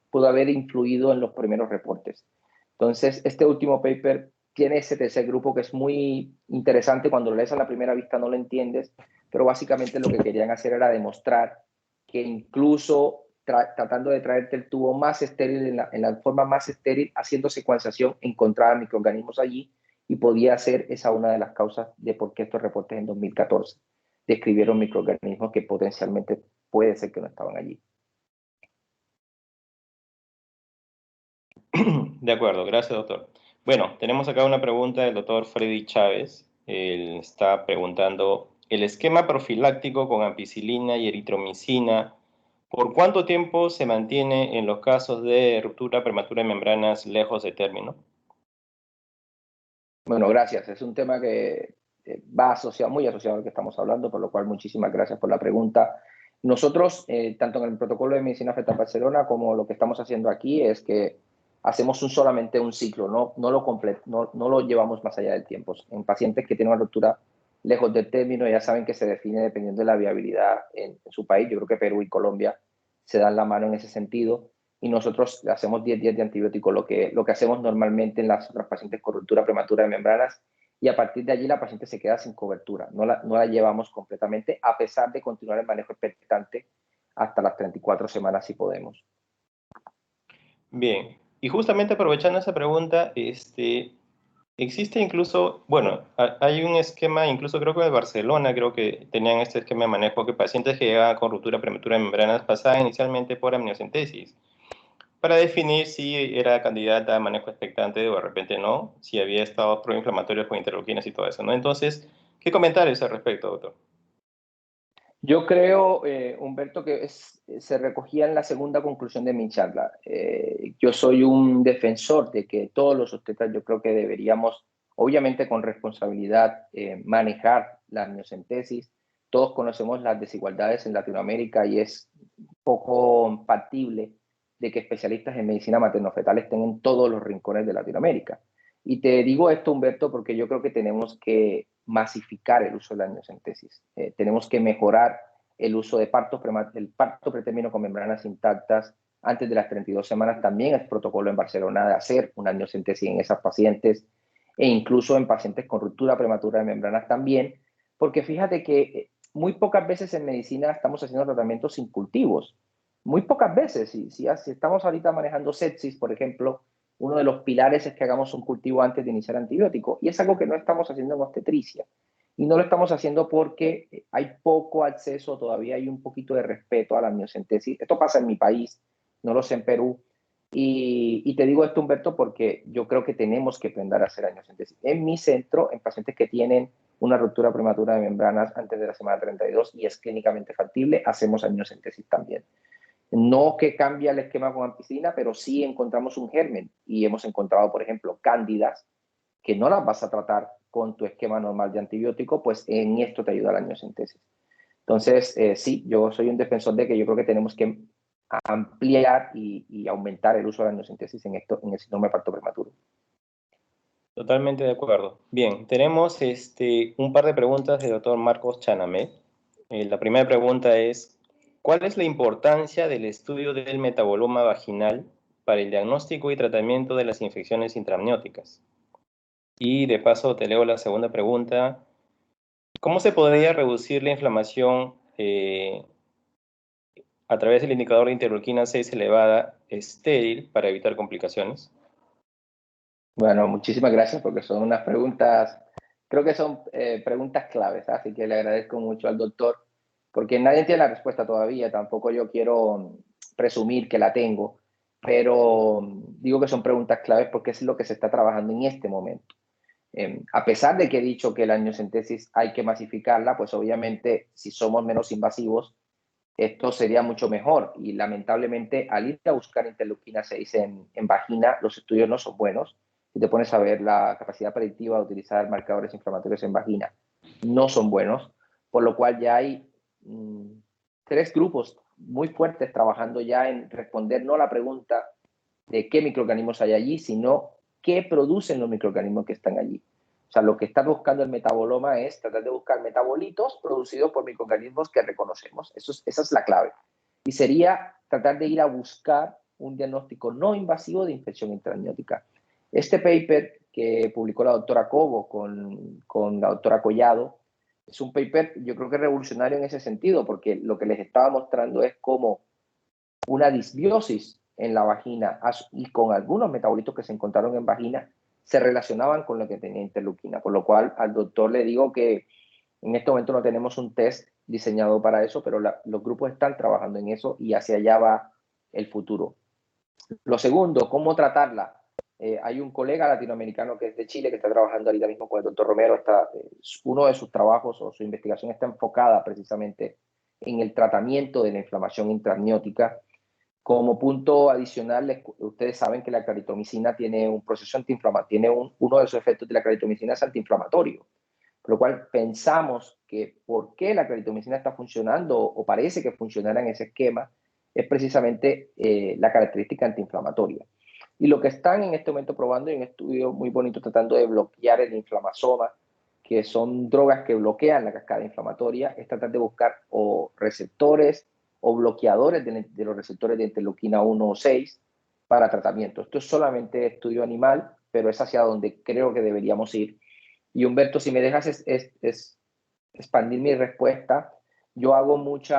pudo haber influido en los primeros reportes. Entonces, este último paper tiene ese tercer grupo que es muy interesante. Cuando lo lees a la primera vista no lo entiendes, pero básicamente lo que querían hacer era demostrar que incluso tratando de traerte el tubo más estéril, en la forma más estéril, haciendo secuenciación, encontraban microorganismos allí, y podía ser esa una de las causas de por qué estos reportes en 2014 describieron microorganismos que potencialmente puede ser que no estaban allí. De acuerdo, gracias, doctor. Bueno, tenemos acá una pregunta del doctor Freddy Chávez. Él está preguntando, ¿el esquema profiláctico con ampicilina y eritromicina, por cuánto tiempo se mantiene en los casos de ruptura prematura de membranas lejos de término? Bueno, gracias. Es un tema que va asociado, muy asociado al que estamos hablando, por lo cual muchísimas gracias por la pregunta. Nosotros, tanto en el protocolo de medicina fetal Barcelona como lo que estamos haciendo aquí, es que hacemos solamente un ciclo, no lo llevamos más allá del tiempo. En pacientes que tienen una ruptura lejos del término, ya saben que se define dependiendo de la viabilidad en su país. Yo creo que Perú y Colombia se dan la mano en ese sentido, y nosotros hacemos 10 días de antibiótico, lo que hacemos normalmente en las otras pacientes con ruptura prematura de membranas, y a partir de allí la paciente se queda sin cobertura, no la llevamos completamente, a pesar de continuar el manejo expectante hasta las 34 semanas si podemos. Bien, y justamente aprovechando esa pregunta, existe incluso, bueno, hay un esquema, incluso creo que en Barcelona, creo que tenían este esquema de manejo, que pacientes que llegaban con ruptura prematura de membranas pasaban inicialmente por amniocentesis, para definir si era candidata a manejo expectante o de repente no, si había estados proinflamatorios con interleuquinas y todo eso, ¿no? Entonces, ¿qué comentarios al respecto, doctor? Yo creo, Humberto, que se recogía en la segunda conclusión de mi charla. Yo soy un defensor de que todos los obstetras, yo creo que deberíamos, obviamente con responsabilidad, manejar la amniocentesis. Todos conocemos las desigualdades en Latinoamérica y es poco factible de que especialistas en medicina materno-fetal estén en todos los rincones de Latinoamérica. Y te digo esto, Humberto, porque yo creo que tenemos que masificar el uso de la amniocentesis. Tenemos que mejorar el uso de el parto pretérmino con membranas intactas antes de las 32 semanas también es protocolo en Barcelona de hacer una amniocentesis en esas pacientes e incluso en pacientes con ruptura prematura de membranas también, porque fíjate que muy pocas veces en medicina estamos haciendo tratamientos sin cultivos. Muy pocas veces. Si estamos ahorita manejando sepsis, por ejemplo, uno de los pilares es que hagamos un cultivo antes de iniciar antibiótico. Y es algo que no estamos haciendo en obstetricia. Y no lo estamos haciendo porque hay poco acceso, todavía hay un poquito de respeto a la amniocentesis. Esto pasa en mi país, no lo sé en Perú. Y te digo esto, Humberto, porque yo creo que tenemos que aprender a hacer amniocentesis. En mi centro, en pacientes que tienen una ruptura prematura de membranas antes de la semana 32 y es clínicamente factible, hacemos amniocentesis también. No que cambia el esquema con ampicilina, pero sí encontramos un germen y hemos encontrado, por ejemplo, cándidas que no las vas a tratar con tu esquema normal de antibiótico, pues en esto te ayuda la amniocentesis. Entonces, sí, yo soy un defensor de que yo creo que tenemos que ampliar y aumentar el uso de la amniocentesis en el síndrome de parto prematuro. Totalmente de acuerdo. Bien, tenemos un par de preguntas del doctor Marcos Chanamé. La primera pregunta es, ¿cuál es la importancia del estudio del metaboloma vaginal para el diagnóstico y tratamiento de las infecciones intraamnióticas? Y de paso te leo la segunda pregunta. ¿Cómo se podría reducir la inflamación a través del indicador de interleuquina 6 elevada estéril para evitar complicaciones? Bueno, muchísimas gracias porque son unas preguntas, creo que son preguntas claves, ¿eh? Así que le agradezco mucho al doctor porque nadie tiene la respuesta todavía, tampoco yo quiero presumir que la tengo, pero digo que son preguntas claves porque es lo que se está trabajando en este momento. A pesar de que he dicho que la amniocentesis hay que masificarla, pues obviamente si somos menos invasivos, esto sería mucho mejor. Y lamentablemente al ir a buscar interleuquina 6 en vagina, los estudios no son buenos. Si te pones a ver la capacidad predictiva de utilizar marcadores inflamatorios en vagina, no son buenos, por lo cual ya hay 3 grupos muy fuertes trabajando ya en responder no la pregunta de qué microorganismos hay allí, sino qué producen los microorganismos que están allí. O sea, lo que está buscando el metaboloma es tratar de buscar metabolitos producidos por microorganismos que reconocemos. Esa es la clave. Y sería tratar de ir a buscar un diagnóstico no invasivo de infección intraamniótica. Este paper que publicó la doctora Cobo con la doctora Collado es un paper, yo creo que revolucionario en ese sentido, porque lo que les estaba mostrando es cómo una disbiosis en la vagina y con algunos metabolitos que se encontraron en vagina se relacionaban con lo que tenía interleuquina, por lo cual al doctor le digo que en este momento no tenemos un test diseñado para eso, pero los grupos están trabajando en eso y hacia allá va el futuro. Lo segundo, ¿cómo tratarla? Hay un colega latinoamericano que es de Chile que está trabajando ahorita mismo con el doctor Romero. Uno de sus trabajos o su investigación está enfocada precisamente en el tratamiento de la inflamación intraamniótica. Como punto adicional, ustedes saben que la claritromicina tiene un proceso antiinflamatorio, uno de los efectos de la claritromicina es antiinflamatorio, por lo cual pensamos que por qué la claritromicina está funcionando o parece que funcionará en ese esquema es precisamente la característica antiinflamatoria. Y lo que están en este momento probando en un estudio muy bonito tratando de bloquear el inflamasoma, que son drogas que bloquean la cascada inflamatoria, es tratar de buscar o receptores o bloqueadores de los receptores de interleuquina 1 o 6 para tratamiento. Esto es solamente estudio animal, pero es hacia donde creo que deberíamos ir. Y Humberto, si me dejas expandir mi respuesta, yo hago mucho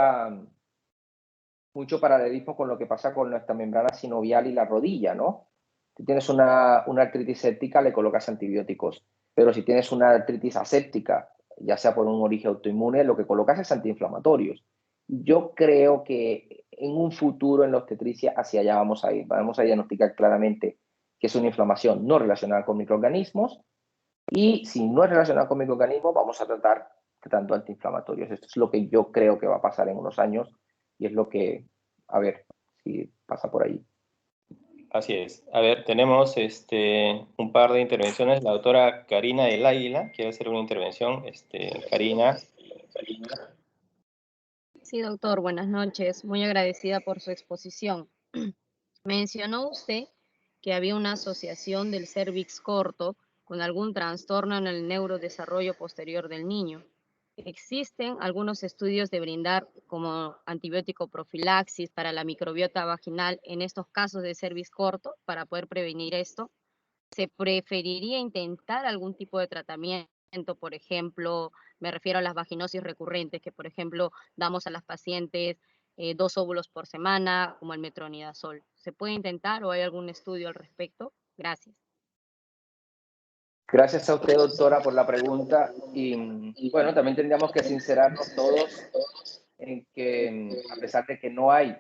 paralelismo con lo que pasa con nuestra membrana sinovial y la rodilla, ¿no? Si tienes una artritis séptica, le colocas antibióticos, pero si tienes una artritis aséptica, ya sea por un origen autoinmune, lo que colocas es antiinflamatorios. Yo creo que en un futuro en la obstetricia hacia allá vamos a ir. Vamos a diagnosticar claramente que es una inflamación no relacionada con microorganismos y si no es relacionada con microorganismos, vamos a tratar tratando antiinflamatorios. Esto es lo que yo creo que va a pasar en unos años y es lo que, a ver si pasa por ahí. Así es. A ver, tenemos un par de intervenciones. La doctora Karina del Águila quiere hacer una intervención. Karina. Sí, doctor, buenas noches. Muy agradecida por su exposición. Mencionó usted que había una asociación del cérvix corto con algún trastorno en el neurodesarrollo posterior del niño. existen algunos estudios de brindar como antibiótico profilaxis para la microbiota vaginal en estos casos de cervix corto para poder prevenir esto. ¿Se preferiría intentar algún tipo de tratamiento? Por ejemplo, me refiero a las vaginosis recurrentes, que por ejemplo damos a las pacientes 2 óvulos por semana, como el metronidazol. ¿Se puede intentar o hay algún estudio al respecto? Gracias. Gracias a usted, doctora, por la pregunta. Y bueno, también tendríamos que sincerarnos todos en que, a pesar de que no hay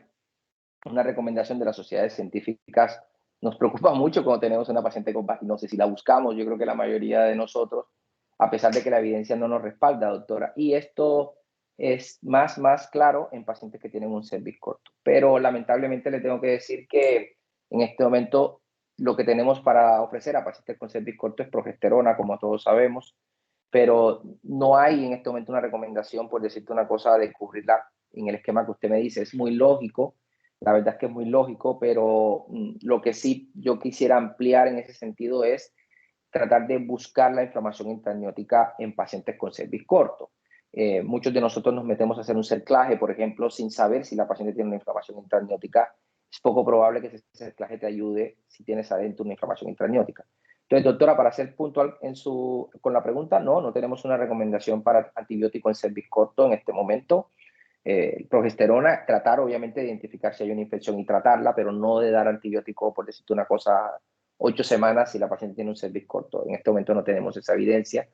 una recomendación de las sociedades científicas, nos preocupa mucho cuando tenemos una paciente con vaginosis y la buscamos. Yo creo que la mayoría de nosotros, a pesar de que la evidencia no nos respalda, doctora. Y esto es más claro en pacientes que tienen un cervix corto. Pero lamentablemente le tengo que decir que en este momento lo que tenemos para ofrecer a pacientes con cervix corto es progesterona, como todos sabemos, pero no hay en este momento una recomendación, por decirte una cosa, de cubrirla en el esquema que usted me dice. Es muy lógico, la verdad es que es muy lógico, pero lo que sí yo quisiera ampliar en ese sentido es tratar de buscar la inflamación intraamniótica en pacientes con cervix corto. Muchos de nosotros nos metemos a hacer un cerclaje, por ejemplo, sin saber si la paciente tiene una inflamación intraamniótica. Es poco probable que ese cerclaje te ayude si tienes adentro una inflamación intraamniótica. Entonces, doctora, para ser puntual con la pregunta, no tenemos una recomendación para antibiótico en cervix corto en este momento. Progesterona, tratar obviamente de identificar si hay una infección y tratarla, pero no de dar antibiótico, por decirte una cosa, 8 semanas si la paciente tiene un cervix corto. En este momento no tenemos esa evidencia,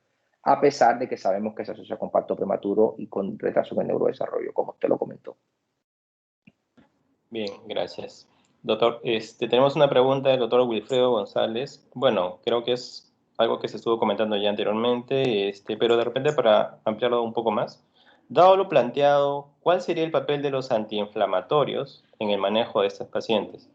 a pesar de que sabemos que se asocia con parto prematuro y con retraso en el neurodesarrollo, como usted lo comentó. Bien, gracias. Doctor, tenemos una pregunta del doctor Wilfredo González. Bueno, creo que es algo que se estuvo comentando ya anteriormente, pero de repente para ampliarlo un poco más. Dado lo planteado, ¿cuál sería el papel de los antiinflamatorios en el manejo de estos pacientes?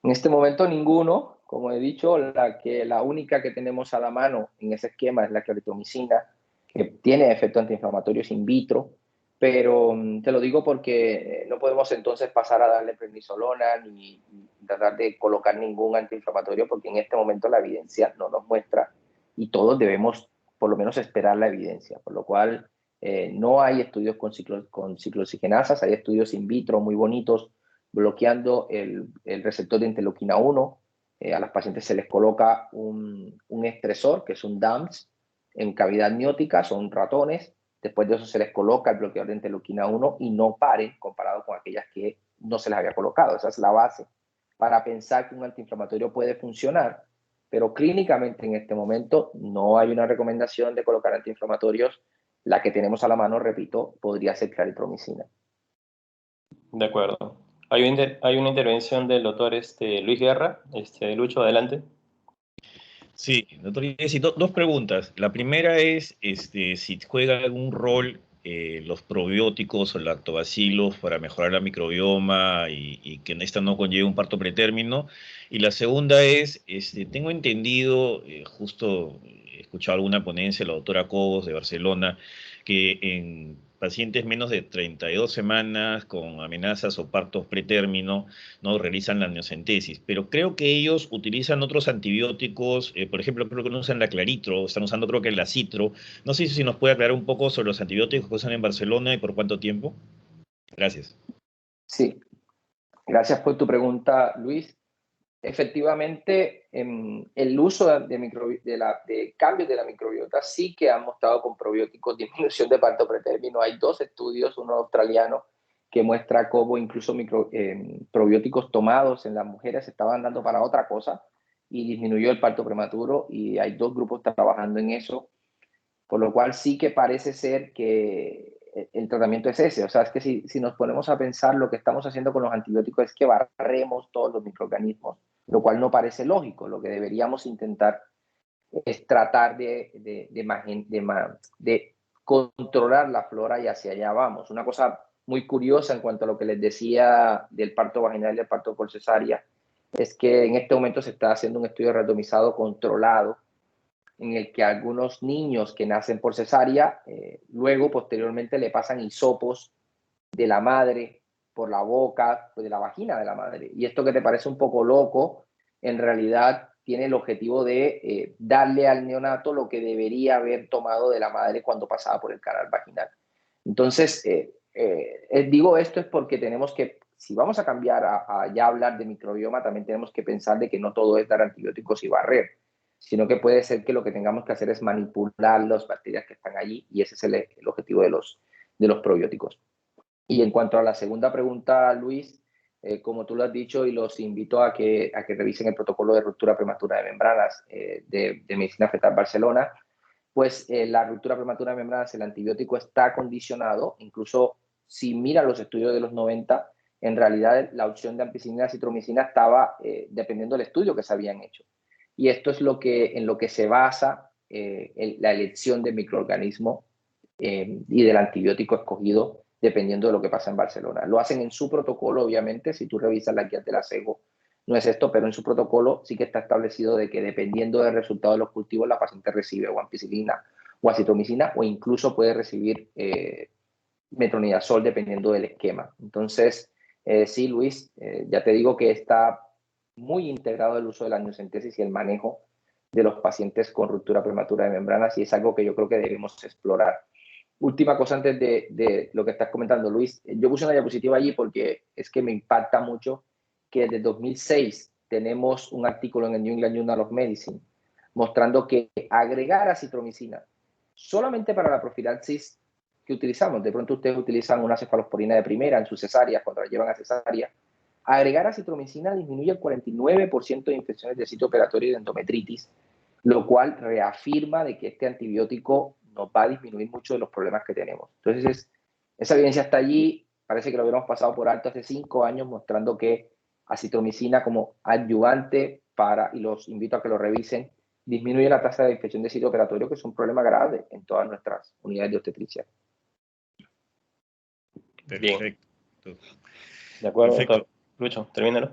En este momento ninguno, como he dicho, la única que tenemos a la mano en ese esquema es la claritromicina, que tiene efectos antiinflamatorios in vitro, pero te lo digo porque no podemos entonces pasar a darle prednisolona ni tratar de colocar ningún antiinflamatorio porque en este momento la evidencia no nos muestra y todos debemos por lo menos esperar la evidencia, por lo cual no hay estudios con ciclooxigenasas, hay estudios in vitro muy bonitos bloqueando el receptor de interleuquina 1. A las pacientes se les coloca un estresor, que es un DAMPS, en cavidad amniótica, son ratones. Después de eso se les coloca el bloqueador de interleuquina 1 y no paren comparado con aquellas que no se les había colocado. Esa es la base para pensar que un antiinflamatorio puede funcionar, pero clínicamente en este momento no hay una recomendación de colocar antiinflamatorios. La que tenemos a la mano, repito, podría ser claritromicina. De acuerdo. Hay una intervención del doctor Luis Guerra. Lucho, adelante. Sí, doctor Jessy, dos preguntas. La primera es si juega algún rol los probióticos o lactobacilos para mejorar la microbioma y que esta no conlleve un parto pretérmino. Y la segunda es, tengo entendido, justo he escuchado alguna ponencia de la doctora Cobos de Barcelona, que en pacientes menos de 32 semanas con amenazas o partos pretérmino, ¿no? Realizan la amniocentesis, pero creo que ellos utilizan otros antibióticos, por ejemplo, creo que no usan la claritro, están usando creo que la citro. No sé si nos puede aclarar un poco sobre los antibióticos que usan en Barcelona y por cuánto tiempo. Gracias. Sí, gracias por tu pregunta, Luis. Efectivamente, el uso de cambios de la microbiota sí que han mostrado con probióticos disminución de parto pretérmino. Hay 2 estudios, uno australiano que muestra cómo incluso probióticos tomados en las mujeres estaban dando para otra cosa y disminuyó el parto prematuro, y hay 2 grupos trabajando en eso, por lo cual sí que parece ser que el tratamiento es ese. O sea, es que si nos ponemos a pensar, lo que estamos haciendo con los antibióticos es que barremos todos los microorganismos, lo cual no parece lógico. Lo que deberíamos intentar es tratar de controlar la flora, y hacia allá vamos. Una cosa muy curiosa en cuanto a lo que les decía del parto vaginal y del parto por cesárea es que en este momento se está haciendo un estudio randomizado controlado en el que algunos niños que nacen por cesárea, luego posteriormente le pasan hisopos de la madre por la boca, pues de la vagina de la madre. Y esto que te parece un poco loco, en realidad tiene el objetivo de darle al neonato lo que debería haber tomado de la madre cuando pasaba por el canal vaginal. Entonces, digo esto es porque tenemos que, si vamos a cambiar a ya hablar de microbioma, también tenemos que pensar de que no todo es dar antibióticos y barrer, sino que puede ser que lo que tengamos que hacer es manipular las bacterias que están allí, y ese es el objetivo de los probióticos. Y en cuanto a la segunda pregunta, Luis, como tú lo has dicho, y los invito a que revisen el protocolo de ruptura prematura de membranas de Medicina Fetal Barcelona, pues la ruptura prematura de membranas, el antibiótico está condicionado, incluso si mira los estudios de los 90, en realidad la opción de ampicilina, citromicina estaba dependiendo del estudio que se habían hecho. Y esto es en lo que se basa la elección del microorganismo y del antibiótico escogido dependiendo de lo que pasa en Barcelona. Lo hacen en su protocolo, obviamente, si tú revisas la guía de la SEGO, no es esto, pero en su protocolo sí que está establecido de que dependiendo del resultado de los cultivos, la paciente recibe o ampicilina o acitromicina, o incluso puede recibir metronidazol dependiendo del esquema. Entonces, sí, Luis, ya te digo que está muy integrado el uso de la amniocentesis y el manejo de los pacientes con ruptura prematura de membranas, y es algo que yo creo que debemos explorar. Última cosa antes de lo que estás comentando, Luis. Yo puse una diapositiva allí porque es que me impacta mucho que desde 2006 tenemos un artículo en el New England Journal of Medicine mostrando que agregar acitromicina solamente para la profilaxis que utilizamos, de pronto ustedes utilizan una cefalosporina de primera en sus cesáreas, cuando la llevan a cesárea, agregar acitromicina disminuye el 49% de infecciones de sitio operatorio y de endometritis, lo cual reafirma de que este antibiótico nos va a disminuir mucho de los problemas que tenemos. Entonces, esa evidencia está allí, parece que lo hubiéramos pasado por alto hace 5 años, mostrando que acitromicina como adyuvante y los invito a que lo revisen, disminuye la tasa de infección de sitio operatorio, que es un problema grave en todas nuestras unidades de obstetricia. Perfecto. De acuerdo, Perfecto. doctor. Lucho, termínalo.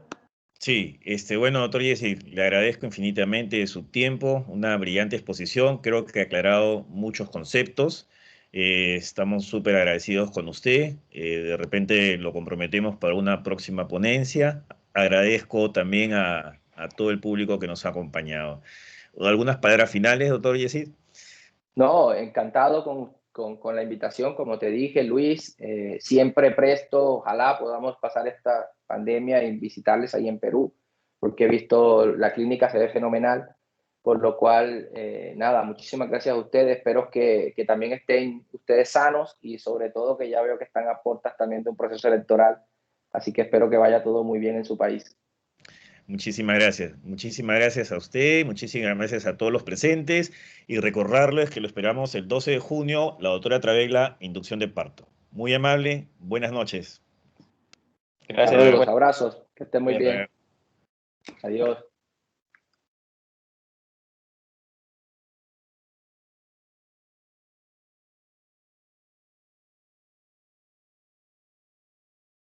Sí, bueno, doctor Jesse, le agradezco infinitamente su tiempo, una brillante exposición, creo que ha aclarado muchos conceptos. Estamos súper agradecidos con usted, de repente lo comprometemos para una próxima ponencia. Agradezco también a todo el público que nos ha acompañado. ¿Algunas palabras finales, doctor Jesse? No, encantado con la invitación, como te dije, Luis, siempre presto, ojalá podamos pasar esta pandemia y visitarles ahí en Perú, porque he visto la clínica se ve fenomenal, por lo cual, nada, muchísimas gracias a ustedes, espero que también estén ustedes sanos, y sobre todo que ya veo que están a puertas también de un proceso electoral, así que espero que vaya todo muy bien en su país. Muchísimas gracias a usted, muchísimas gracias a todos los presentes, y recordarles que lo esperamos el 12 de junio, la doctora Travegla, inducción de parto. Muy amable, buenas noches. Gracias. Saludos, abrazos, que estén muy Bien. bien. Adiós.